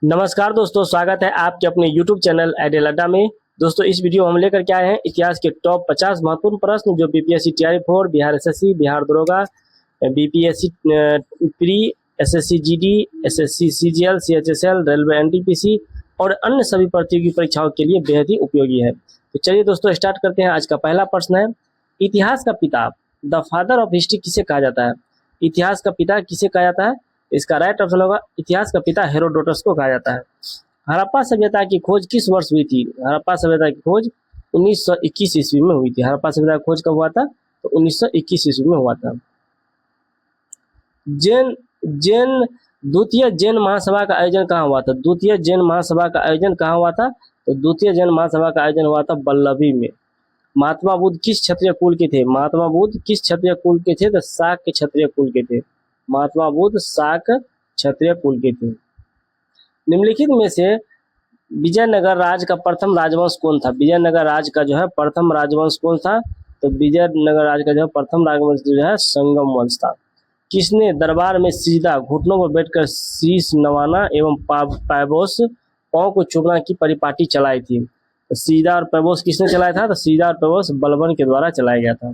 नमस्कार दोस्तों, स्वागत है आपके अपने YouTube चैनल आइडियल अड्डा में। दोस्तों, इस वीडियो में हम लेकर के आए हैं इतिहास के टॉप 50 महत्वपूर्ण प्रश्न जो BPSC TRE 4, Bihar SSC, Bihar दरोगा, BPSC pre, SSC GD, SSC CGL, CHSL, railway NTPC और अन्य सभी प्रतियोगी परीक्षाओं के लिए बेहद ही उपयोगी है। तो चलिए दोस्तों, स्टार्ट करते हैं। आज का पहला प्रश्न है, इतिहास का पिता द फादर ऑफ हिस्ट्री किसे कहा जाता है? इतिहास का पिता किसे कहा जाता है? इसका राइट ऑप्शन होगा इतिहास का पिता हेरोडोटस को कहा जाता है। हड़प्पा सभ्यता की खोज किस वर्ष हुई थी? हड़प्पा सभ्यता की खोज 1921 ईस्वी में हुई थी। हड़प्पा सभ्यता की खोज कब हुआ था? तो 1921 ईस्वी में हुआ था। जैन जैन द्वितीय जैन महासभा का आयोजन कहाँ हुआ था? द्वितीय जैन महासभा का आयोजन कहाँ हुआ था? तो द्वितीय जैन महासभा का आयोजन हुआ था बल्लभी में। महात्मा बुद्ध किस क्षत्रिय कुल के थे? महात्मा बुद्ध किस क्षत्रिय कुल के थे? तो शाक्य क्षत्रिय कुल के थे। महात्मा बुद्ध शाक्य क्षत्रिय कुल के थे। निम्नलिखित में से विजयनगर राज का प्रथम राजवंश कौन था? विजयनगर राज का जो है प्रथम राजवंश कौन था? तो विजयनगर राज का जो है प्रथम राजवंश जो है संगम वंश था। किसने दरबार में सीधा घुटनों पर बैठकर शीश नवाना एवं पैबोस पांव को चूमना की परिपाटी चलाई थी? तो सीधा और पैबोस किसने चलाया था? तो सीधा और पैबोस बलबन के द्वारा चलाया गया था।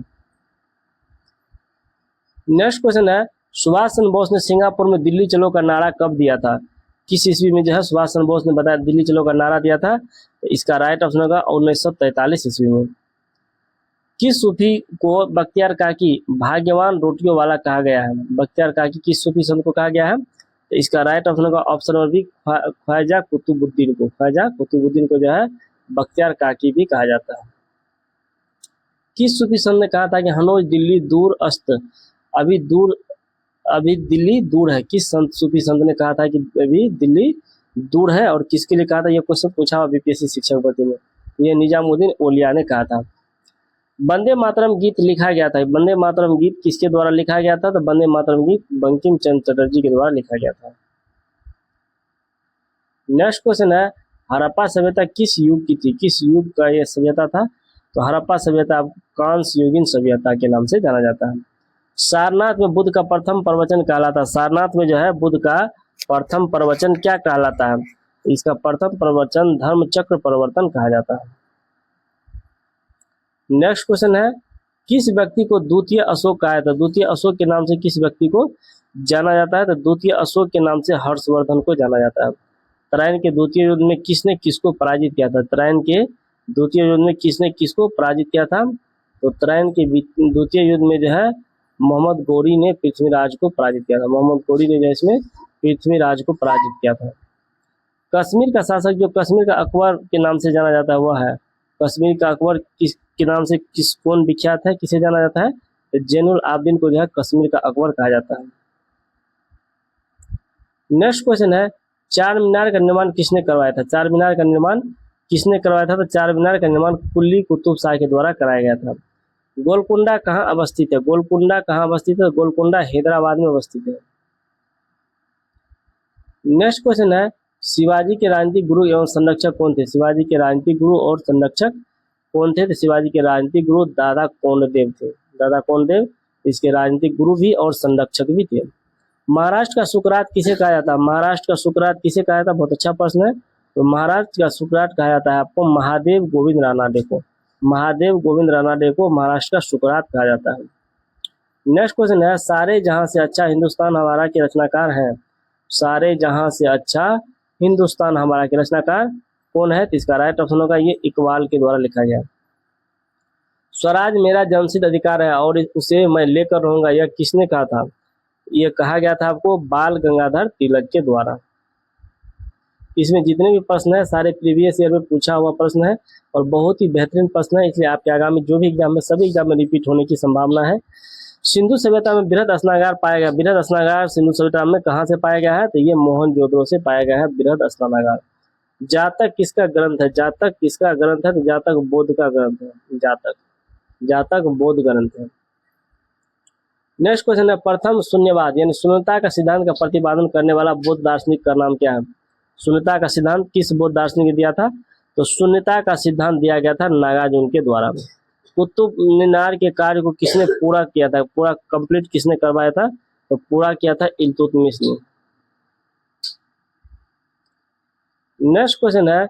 नेक्स्ट क्वेश्चन है, सुभाष चंद्र बोस ने सिंगापुर में दिल्ली चलो का नारा कब दिया था? किस ईस्वी में जो है सुभाष चंद्र बोस ने बताया दिल्ली चलो का नारा दिया था? तो इसका राइट ऑप्शन होगा 1943 ईस्वी में। किस सूफी को बख्तियार काकी भाग्यवान रोटियों वाला कहा गया है? बख्तियार काकी किस सूफी संत को कहा गया है? तो इसका राइट ऑप्शन होगा option number B Khwaja Qutbuddin को। ख्वाजा कुतुबुद्दीन को जो है बख्तियार काकी भी कहा जाता है। किस सूफी संत ने कहा था कि हनोज दिल्ली दूर अस्त अभी दिल्ली दूर है? किस संत सूफी संत ने कहा था कि अभी दिल्ली दूर है और किसके लिए कहा था? ये क्वेश्चन पूछा हुआ बीपीएससी शिक्षक भर्ती में। ये निजामुद्दीन औलिया ने कहा था। वंदे मातरम गीत लिखा गया था। वंदे मातरम गीत किसके द्वारा लिखा गया था? तो वंदे मातरम गीत बंकिम चंद्र चटर्जी के द्वारा लिखा गया था। नेक्स्ट क्वेश्चन है, हड़प्पा सभ्यता किस युग की थी? किस युग का यह सभ्यता था? तो हड़प्पा सभ्यता कांस्य युगीन सभ्यता के नाम से जाना जाता है। सारनाथ में बुद्ध का प्रथम प्रवचन कहलाता है। सारनाथ में जो है बुद्ध का प्रथम प्रवचन क्या कहलाता है? इसका प्रथम प्रवचन धर्म चक्र प्रवर्तन कहा जाता है। नेक्स्ट क्वेश्चन है, किस व्यक्ति को द्वितीय अशोक कहा जाता है? द्वितीय अशोक के नाम से किस व्यक्ति को जाना जाता है? तो द्वितीय अशोक के नाम से हर्षवर्धन को जाना जाता है। तराइन के द्वितीय युद्ध में किसने किसको पराजित किया था? तराइन के द्वितीय युद्ध में किसने किसको पराजित किया था? तो तराइन के द्वितीय युद्ध में जो है मोहम्मद गौरी ने पृथ्वीराज को पराजित किया था। मोहम्मद गौरी ने जो इसमें पृथ्वीराज को पराजित किया था। कश्मीर का शासक जो कश्मीर का अकबर के नाम से जाना जाता है वह है कश्मीर का अकबर किस के नाम से कौन विख्यात है, किसे जाना जाता है? तो जैनुल आबदीन को जो है कश्मीर का अकबर कहा जाता है। नेक्स्ट क्वेश्चन है, चार मीनार का निर्माण किसने करवाया था? चार मीनार का निर्माण किसने करवाया था? तो चार मीनार का निर्माण कुली कुतुब शाह के द्वारा कराया गया था। गोलकुंडा कहाँ अवस्थित है? गोलकुंडा कहाँ अवस्थित है? गोलकुंडा हैदराबाद में अवस्थित है। नेक्स्ट क्वेश्चन है, शिवाजी के राजनीतिक गुरु एवं संरक्षक कौन थे? शिवाजी के राजनीतिक गुरु और संरक्षक कौन थे? तो शिवाजी के राजनीतिक गुरु दादा कोंडदेव थे। दादा कोंडदेव इसके राजनीतिक गुरु भी और संरक्षक भी थे। महाराष्ट्र का सुकरात किसे कहा जाता है? महाराष्ट्र का सुकरात किसे कहा जाता है? बहुत अच्छा प्रश्न है। तो महाराष्ट्र का सुकरात कहा जाता है आपको महादेव गोविंद रानाडे को। महादेव गोविंद रानाडे को महाराष्ट्र का सुकरात कहा जाता है। नेक्स्ट क्वेश्चन है, सारे जहां से अच्छा हिंदुस्तान हमारा के रचनाकार हैं। सारे जहां से अच्छा हिंदुस्तान हमारा के रचनाकार कौन है? तो इसका राइट ऑप्शन होगा ये इकबाल के द्वारा लिखा गया। स्वराज मेरा जन्मसिद्ध अधिकार है और उसे मैं लेकर रहूंगा, यह किसने कहा था? यह कहा गया था आपको बाल गंगाधर तिलक के द्वारा। इसमें जितने भी प्रश्न है सारे प्रीवियस ईयर में पूछा हुआ प्रश्न है और बहुत ही बेहतरीन प्रश्न है, इसलिए आपके आगामी जो भी एग्जाम में सभी एग्जाम में रिपीट होने की संभावना है। सिंधु सभ्यता में बृहद स्नागार पाया गया। बृहद स्नागार सिंधु सभ्यता में कहाँ से पाया गया है? तो ये मोहनजोदड़ो से पाया गया है बृहद स्नागार। जातक किसका ग्रंथ है? जातक किसका ग्रंथ है? तो जातक बोध का ग्रंथ है। जातक बोध ग्रंथ है। नेक्स्ट क्वेश्चन है, प्रथम शून्यवाद यानी शून्यता का सिद्धांत का प्रतिपादन करने वाला बौद्ध दार्शनिक का नाम क्या है? शून्यता का सिद्धांत किस बौद्ध दार्शनिक ने दिया था? तो शून्यता का सिद्धांत दिया गया था नागार्जुन के द्वारा। कुतुब मीनार के कार्य को किसने पूरा किया था? पूरा कंप्लीट किसने करवाया था? तो पूरा किया था इल्तुतमिश ने। नेक्स्ट क्वेश्चन है,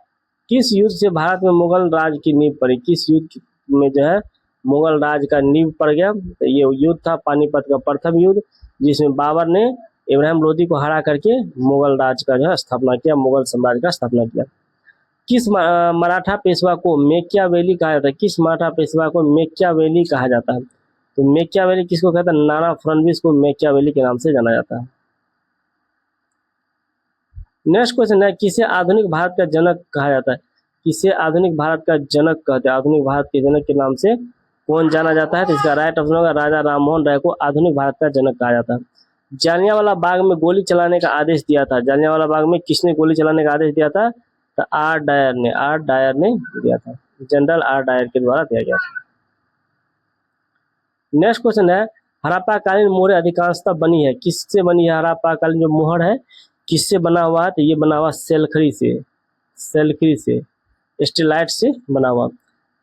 किस युद्ध से भारत में मुगल राज की नींव पड़ी? किस युद्ध में जो है मुगल राज का नींव पड़ गया? तो ये युद्ध था पानीपत का प्रथम युद्ध, जिसमें बाबर ने इब्राहिम लोदी को हरा करके मुगल राज का जो है स्थापना किया, मुगल साम्राज्य का स्थापना किया। किस मराठा पेशवा को मेकियावेली कहा जाता है? किस मराठा पेशवा को मेकियावेली कहा जाता है? तो मेकियावेली किसको कहता है? नाना फडणवीस को मेकियावेली के नाम से जाना जाता है। नेक्स्ट क्वेश्चन है, किसे आधुनिक भारत का जनक कहा जाता है? किसे आधुनिक भारत का जनक कहते हैं? आधुनिक भारत के जनक के नाम से कौन जाना जाता है? तो इसका राइट ऑप्शन होगा राजा राममोहन राय को आधुनिक भारत का जनक कहा जाता है। जालियांवाला बाग में गोली चलाने का आदेश दिया था? जालियांवाला बाग में किसने गोली चलाने का आदेश दिया था? तो आर डायर ने दिया था, जनरल आर डायर के द्वारा दिया गया था। नेक्स्ट क्वेश्चन है, हड़प्पा कालीन मोहरें अधिकांशतः बनी है, किससे बनी है? हड़प्पा कालीन जो मोहर है किससे बना हुआ है? तो ये बना हुआ सेलखरी से स्टेलाइट से बना हुआ।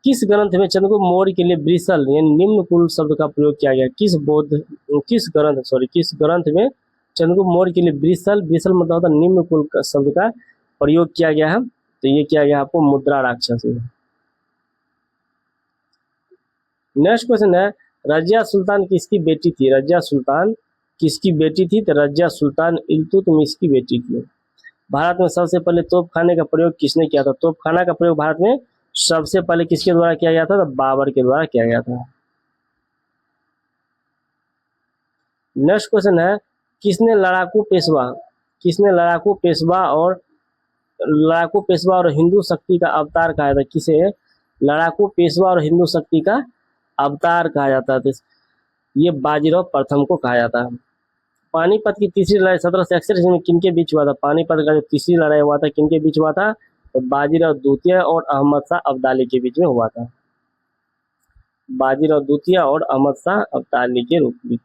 किस ग्रंथ में चंद्रगुप्त मौर्य के लिए ब्रिसल यानी निम्न कुल शब्द का प्रयोग किया गया? किस ग्रंथ में चंद्रगुप्त मौर्य के लिए ब्रिसल मतलब होता है निम्न कुल शब्द का प्रयोग किया गया है? तो ये किया गया आपको मुद्रा राक्षस में। नेक्स्ट क्वेश्चन है, रजिया सुल्तान किसकी बेटी थी? रजिया सुल्तान किसकी बेटी थी? तो रजिया सुल्तान इल्तुतमिश की बेटी थी। भारत में सबसे पहले तोपखाने का प्रयोग किसने किया था? तोपखाना का प्रयोग भारत में सबसे पहले किसके द्वारा किया गया था? तो बाबर के द्वारा किया गया था। नेक्स्ट क्वेश्चन है, किसने लड़ाकू पेशवा और हिंदू शक्ति का अवतार कहा जाता है? किसे लड़ाकू पेशवा और हिंदू शक्ति का अवतार कहा जाता है? तो ये बाजीराव प्रथम को कहा जाता है। पानीपत की तीसरी लड़ाई 1761 में किनके बीच हुआ था? पानीपत का जो तीसरी लड़ाई हुआ था किनके बीच हुआ था? तो बाजीराव द्वितीय और अहमद शाह अब्दाली के बीच में हुआ था। बाजीराव द्वितीय और अहमद शाह अब्दाली के रूप में।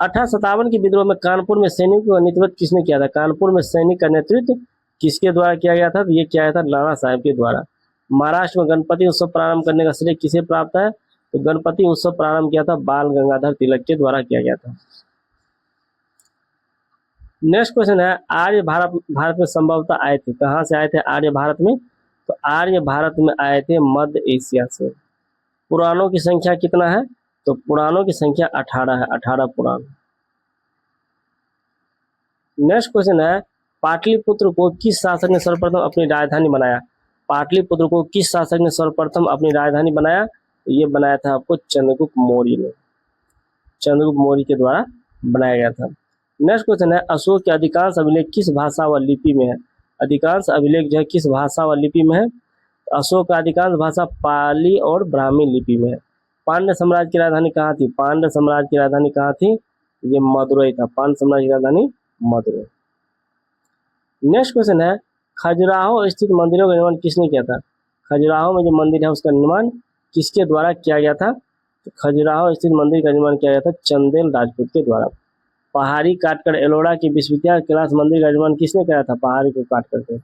1857 के विद्रोह में कानपुर में सैनिक का नेतृत्व किसने किया था? कानपुर में सैनिक का नेतृत्व किसके द्वारा किया गया था? तो ये किया गया था नाना साहेब के द्वारा। महाराष्ट्र में गणपति उत्सव प्रारंभ करने का श्रेय किसे प्राप्त है? तो गणपति उत्सव प्रारंभ किया था बाल गंगाधर तिलक के द्वारा किया गया था। नेक्स्ट क्वेश्चन है, आर्य भारत में संभवतः आए थे? कहाँ से आए थे आर्य भारत में? तो आर्य भारत में आए थे मध्य एशिया से। पुराणों की संख्या कितना है? तो पुराणों की संख्या 18 है, 18 पुराण। नेक्स्ट क्वेश्चन है, पाटलिपुत्र को किस शासक ने सर्वप्रथम अपनी राजधानी बनाया? पाटलिपुत्र को किस शासक ने सर्वप्रथम अपनी राजधानी बनाया? ये बनाया था आपको चंद्रगुप्त मौर्य ने, चंद्रगुप्त मौर्य के द्वारा बनाया गया था। नेक्स्ट क्वेश्चन है, अशोक के अधिकांश अभिलेख किस भाषा व लिपि में है? अधिकांश अभिलेख जो है किस भाषा व लिपि में है? अशोक का अधिकांश भाषा पाली और ब्राह्मी लिपि में है। पांड्य साम्राज्य की राजधानी कहाँ थी? पांड्य साम्राज्य की राजधानी कहाँ थी? ये मदुरई था, पांड्य साम्राज्य की राजधानी मदुरई। नेक्स्ट क्वेश्चन है, खजुराहो स्थित मंदिरों का निर्माण किसने किया था? खजुराहो में जो मंदिर है उसका निर्माण किसके द्वारा किया गया था? तो खजुराहो स्थित मंदिर का निर्माण किया गया था चंदेल राजपूत के द्वारा। पहाड़ी काटकर एलोरा के विश्वविद्यालय कैलाश मंदिर का निर्माण किसने किया था? पहाड़ी को काट करके।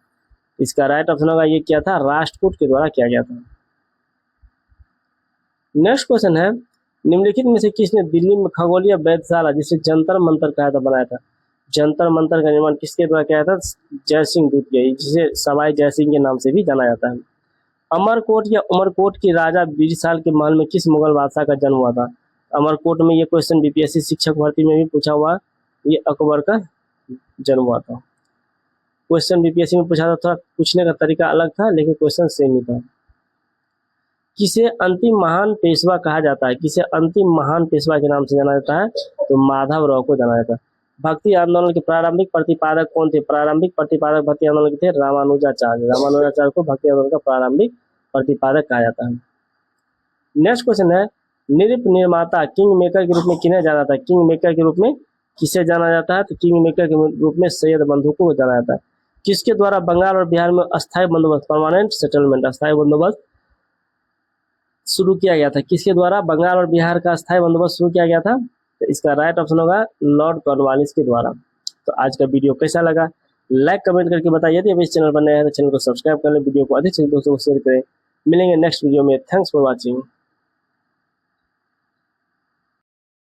इसका राइट ऑप्शन होगा ये किया था राष्ट्रकूट के द्वारा किया गया था। नेक्स्ट क्वेश्चन है, निम्नलिखित में से किसने दिल्ली में खगोलीय वेधशाला जिसे जंतर मंतर कहा था बनाया था? जंतर मंतर का निर्माण किसके द्वारा किया था? जयसिंह द्वितीय, जिसे सवाई जयसिंह के नाम से भी जाना जाता है। अमरकोट या उमरकोट की राजा बिरसाल के महल में किस मुगल बादशाह का जन्म हुआ था? अमरकोट में ये क्वेश्चन बीपीएससी शिक्षक भर्ती में भी पूछा हुआ, ये अकबर का जन्म हुआ था। क्वेश्चन बीपीएससी में पूछा था, थोड़ा पूछने का तरीका अलग था लेकिन क्वेश्चन सेम ही था। किसे अंतिम महान पेशवा कहा जाता है? किसे अंतिम महान पेशवा के नाम से जाना जाता है? तो माधवराव को जाना जाता है। भक्ति आंदोलन के प्रारंभिक प्रतिपादक कौन थे? प्रारंभिक प्रतिपादक भक्ति आंदोलन के थे रामानुजाचार्य। रामानुजाचार्य को भक्ति आंदोलन का प्रारंभिक प्रतिपादक कहा जाता है। नेक्स्ट क्वेश्चन है, नृप निर्माता किंग मेकर के रूप में किन्हें जाना जाता है? किंग मेकर के रूप में किसे जाना जाता है? तो किंग मेकर के रूप में सैयद बंधु को जाना जाता है। किसके द्वारा बंगाल और बिहार में अस्थायी बंदोबस्त परमानेंट सेटलमेंट अस्थायी बंदोबस्त शुरू किया गया था? किसके द्वारा बंगाल और बिहार का अस्थायी बंदोबस्त शुरू किया गया था? तो इसका राइट ऑप्शन होगा लॉर्ड कॉर्नवालिस के द्वारा। तो आज का वीडियो कैसा लगा लाइक कमेंट करके बताइए। यदि आप इस चैनल पर नए हैं तो चैनल को सब्सक्राइब कर लें, वीडियो को अधिक से अधिक दोस्तों को शेयर करें। मिलेंगे नेक्स्ट वीडियो में। Thanks for watching.